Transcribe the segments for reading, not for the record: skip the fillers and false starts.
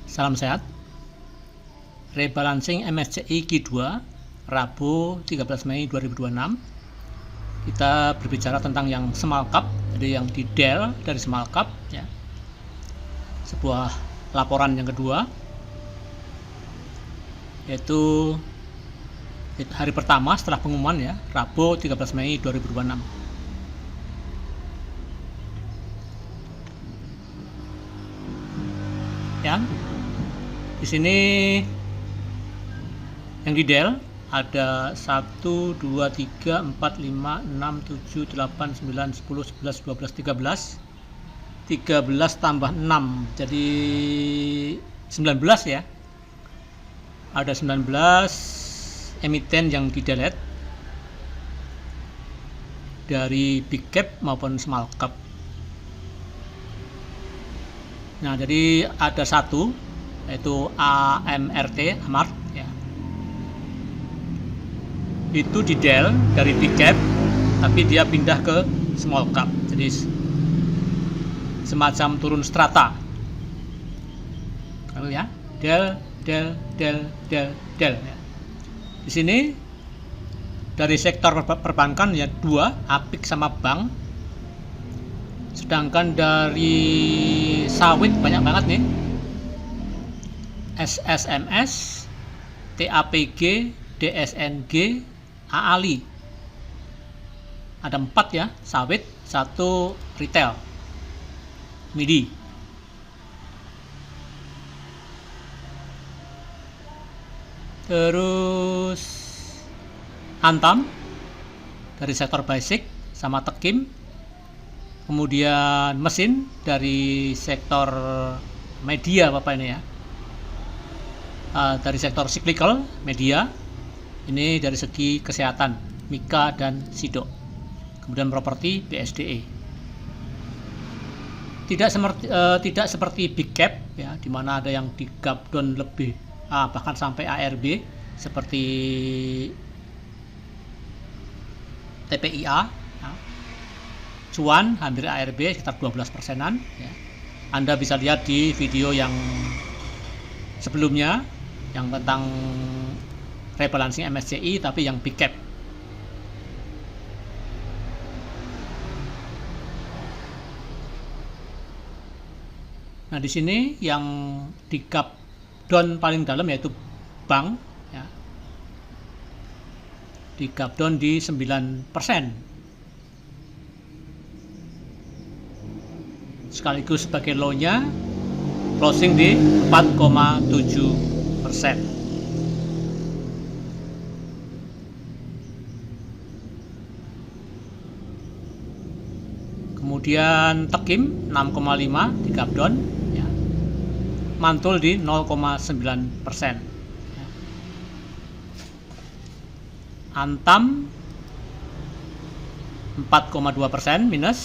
Salam sehat. Rebalancing MSCI Q2 Rabu 13 Mei 2026. Kita berbicara tentang yang small cap, jadi yang di Dell dari small cap ya. Sebuah laporan yang kedua yaitu hari pertama setelah pengumuman ya, Rabu 13 Mei 2026. Ya. Di sini yang di Dell ada 1, 2, 3, 4, 5, 6, 7, 8, 9, 10, 11, 12, 13 tambah 6 jadi 19 ya. Ada 19 emiten yang di delete dari big cap maupun small cap. Nah, jadi ada satu yaitu AMRT Amart ya. Itu di Dell dari big cap tapi dia pindah ke small cap. Jadi semacam turun strata. Kalau ya, Dell ya. Di sini dari sektor perbankan ya dua, Apik sama bank. Sedangkan dari sawit banyak banget nih. SSMS, TAPG, DSNG, AALI. Ada 4 ya, sawit, 1 retail. MIDI. Terus Antam dari sektor basic sama Tekim. Kemudian mesin dari sektor media Bapak ini ya. Dari sektor cyclical media. Ini dari segi kesehatan Mika dan Sido. Kemudian properti BSDE. Tidak seperti big cap ya, di mana ada yang di gap down lebih bahkan sampai ARB seperti TPIA ya. Cuan hampir ARB sekitar 12%-an ya. Anda bisa lihat di video yang sebelumnya yang tentang rebalancing MSCI tapi yang big cap. Nah, di sini yang di gap down paling dalam yaitu bank ya. Di gap down di 9%. Sekaligus sebagai low-nya closing di 4,7%. Kemudian Tekim 6,5 di gap down ya. Mantul di 0,9%. Ya. Antam 4,2% minus,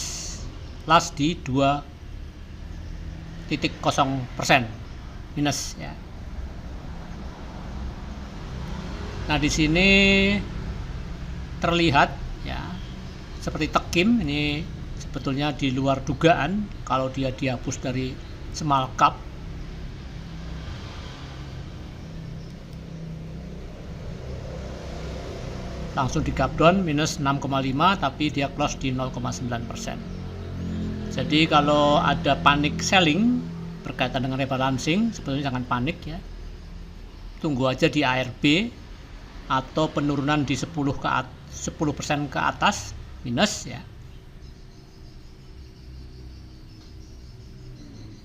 last di 2,0% minus ya. Nah, di sini terlihat ya seperti Tekim ini sebetulnya di luar dugaan kalau dia dihapus dari small cap. Langsung di gap down minus 6,5 tapi dia close di 0,9%. Jadi kalau ada panic selling berkaitan dengan rebalancing sebetulnya jangan panik ya. Tunggu aja di ARB atau penurunan di 10% ke atas minus ya.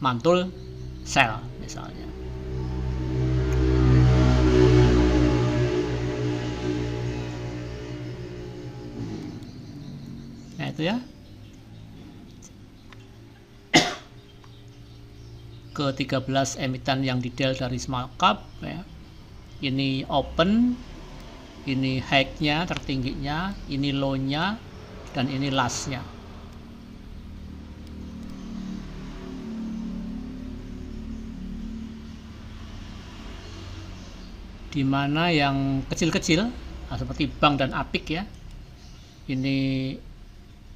Mantul sell misalnya. Nah, itu ya. Ke 13 emiten yang di Dell dari small cap ya. Ini open, ini high-nya tertingginya, ini low-nya dan ini last-nya. Di mana yang kecil-kecil seperti bank dan Apik ya, ini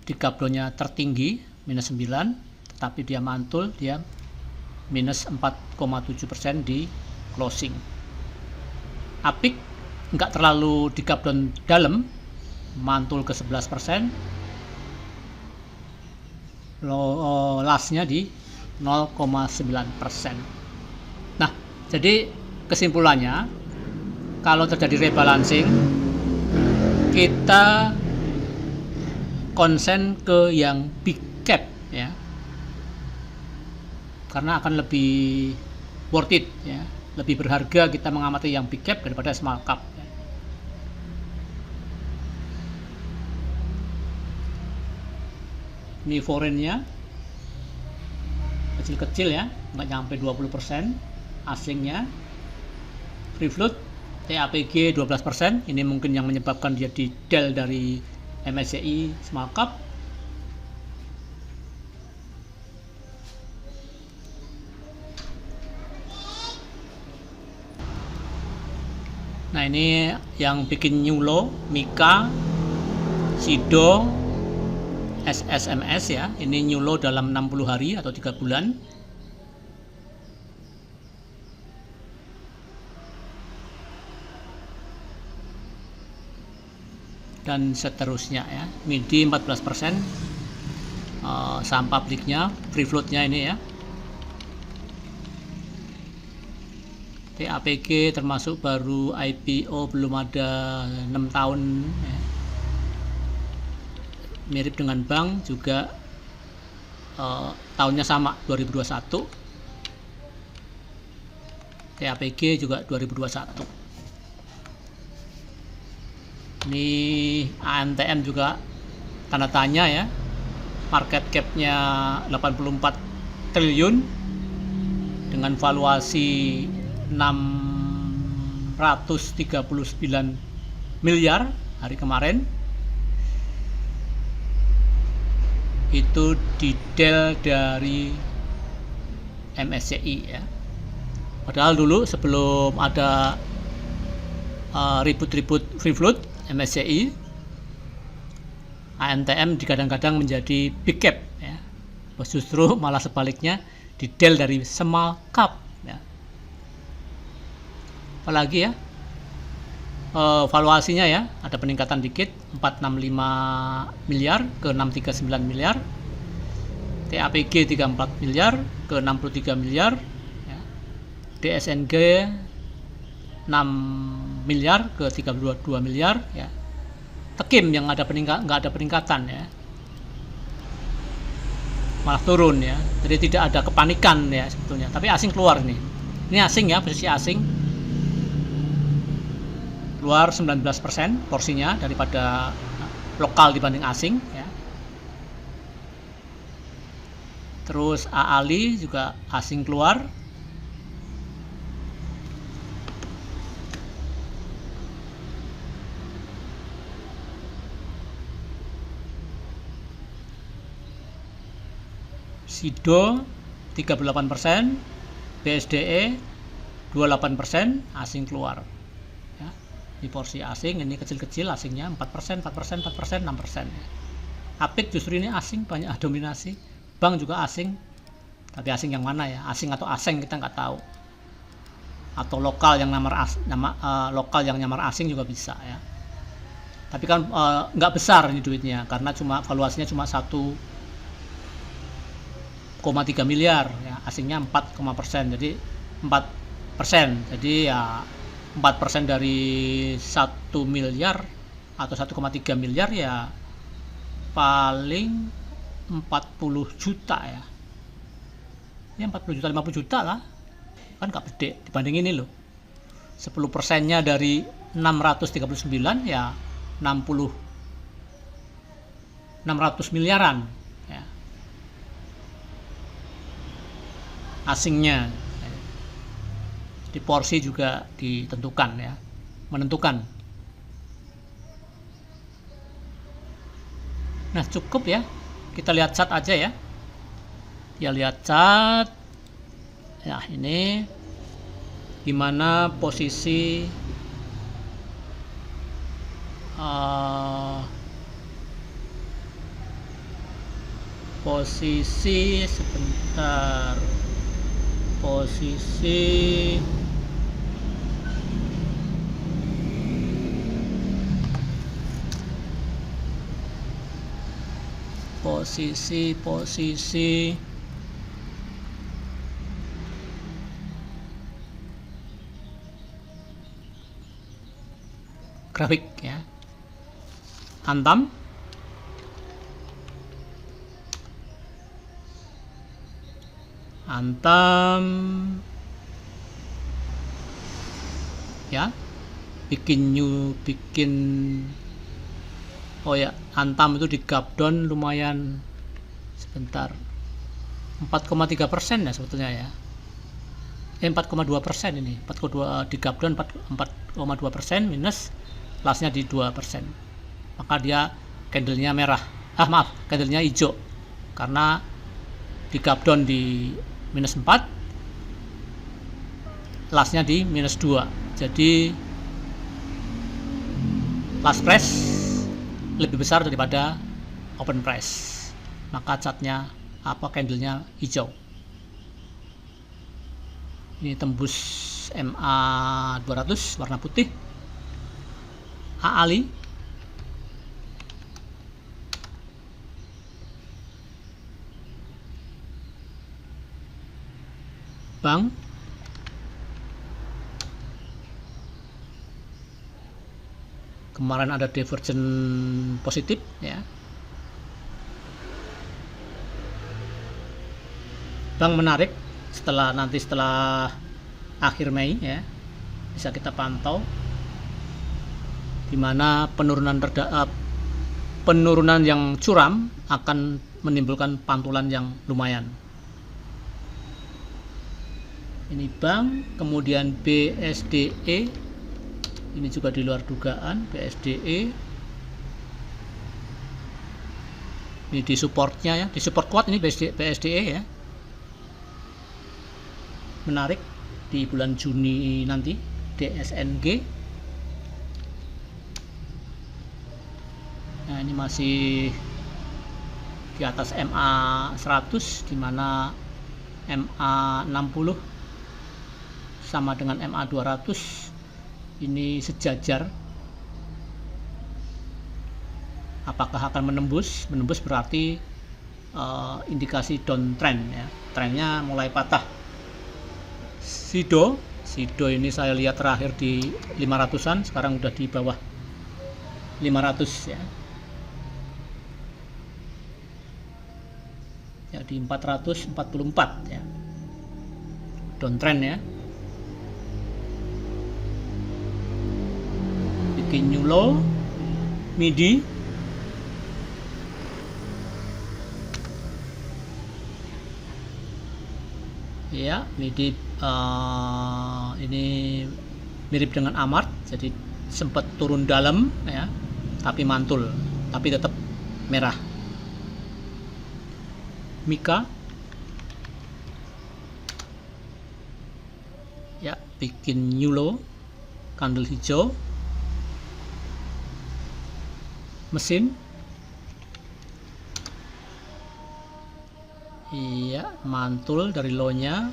di gap down-nya tertinggi minus 9, tetapi dia mantul, dia minus 4,7% di closing. APIK nggak terlalu di gap down dalam, mantul ke 11%, lastnya di 0,9%. Nah, jadi kesimpulannya, kalau terjadi rebalancing, kita konsen ke yang big cap ya, karena akan lebih worth it ya, lebih berharga kita mengamati yang big cap daripada small cap ya. Ini foreignnya kecil-kecil ya, nggak nyampe 20%. Asingnya free float TAPG 12%. Ini mungkin yang menyebabkan dia di del dari MSCI small cap. Nah, ini yang bikin new low, Mika, Sido, SSMS ya. Ini new low dalam 60 hari atau 3 bulan. Dan seterusnya ya. MIDI 14%. Saham publiknya, free floatnya ini ya. TAPG termasuk baru IPO, belum ada 6 tahun ya. Mirip dengan bank juga, tahunnya sama 2021. TAPG juga 2021. Ini ANTM juga tanda tanya ya, market capnya 84 triliun dengan valuasi 639 miliar hari kemarin. Itu detail dari MSCI ya. Padahal dulu sebelum ada ribut-ribut free float MSCI, ANTM kadang-kadang menjadi big cap ya. Justru malah sebaliknya detail dari small cap ya. Apalagi ya, valuasinya ya ada peningkatan dikit, 465 miliar ke 639 miliar. TAPG 34 miliar ke 63 miliar ya. DSNG 6 miliar ke 32 miliar ya. Tekim yang nggak ada peningkatan ya, malah turun ya. Jadi tidak ada kepanikan ya sebetulnya. Tapi asing keluar nih. Ini asing ya, posisi asing keluar 19% porsinya daripada lokal dibanding asing ya. Terus AALI juga asing keluar. Sido 38%, BSDE 28% asing keluar. Ya, di porsi asing ini kecil-kecil asingnya 4%, 4%, 4%, 6%. APIK justru ini asing banyak dominasi. Bank juga asing. Tapi asing yang mana ya? Asing atau asing kita nggak tahu. Atau lokal yang lokal yang nyamar asing juga bisa ya. Tapi kan nggak besar ini duitnya karena cuma valuasinya cuma 1,3 miliar ya, asingnya 4%, jadi 4%. Jadi ya 4% dari 1 miliar atau 1,3 miliar ya paling 40 juta ya. Ya 40 juta, 50 juta lah. Kan gak gede dibanding ini loh. 10%-nya dari 639 ya 600 miliaran ya. Asingnya. Di porsi juga ditentukan ya, menentukan. Nah cukup ya, kita lihat chart aja ya. Ya lihat chart. Ya ini gimana posisi posisi sebentar. posisi grafik ya. Hantam ya, bikin oh ya, hantam itu di gap down lumayan sebentar, 4,3% ya sebetulnya ya, 4,2% ini, 4,2 di gap down 4,2% minus, lastnya di 2%, maka dia candlenya merah, candlenya hijau karena di gap down di minus 4, lastnya di minus 2, jadi last price lebih besar daripada open price, maka catnya candlenya hijau. Ini tembus MA 200 warna putih. Ali Bank kemarin ada divergen positif ya. Bank menarik setelah akhir Mei ya, bisa kita pantau di mana penurunan yang curam akan menimbulkan pantulan yang lumayan. Ini bank, kemudian BSDE, ini juga di luar dugaan. BSDE ini di supportnya ya, di support kuat ini BSDE ya, menarik di bulan Juni nanti. DSNG, nah ini masih di atas MA 100, di mana MA 60 sama dengan MA 200 ini sejajar. Apakah akan menembus berarti indikasi downtrend ya, trennya mulai patah. Sido ini saya lihat terakhir di 500-an, sekarang udah di bawah 500 ya. Ya di 444 ya. Downtrend ya. Bikin new low, MIDI ya, MIDI ini mirip dengan Amart, jadi sempat turun dalam ya, tapi mantul, tapi tetap merah. Mika ya, bikin new low, candle hijau. Mesin iya, mantul dari low-nya.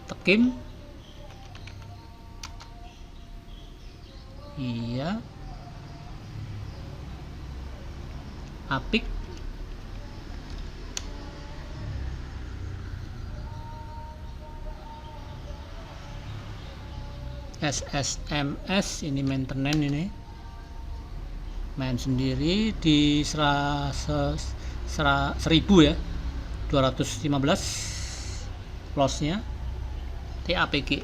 Tekim iya. Apik SSMS ini maintenance, ini main sendiri di 1000 ya, 215 loss-nya. TAPG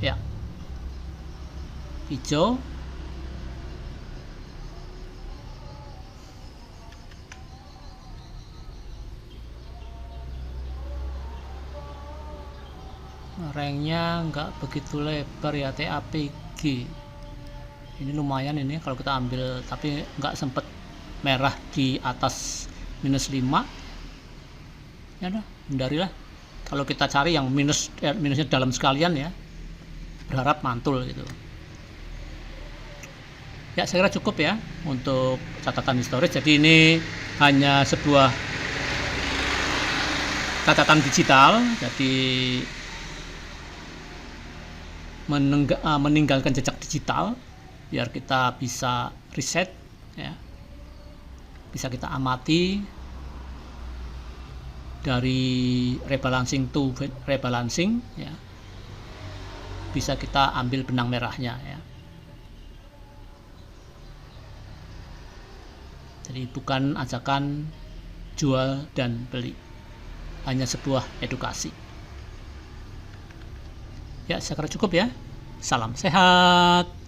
ya, hijau. Ranknya nggak begitu lebar ya, TAPG ini lumayan ini kalau kita ambil, tapi nggak sempet merah di atas -5 ya, udah hindarilah. Kalau kita cari yang minusnya dalam sekalian ya, berharap mantul gitu ya. Saya kira cukup ya untuk catatan historis. Jadi ini hanya sebuah catatan digital, jadi meninggalkan jejak digital biar kita bisa riset ya, bisa kita amati dari rebalancing to rebalancing ya, bisa kita ambil benang merahnya ya. Jadi bukan ajakan jual dan beli, hanya sebuah edukasi. Ya, saya kira cukup ya. Salam sehat.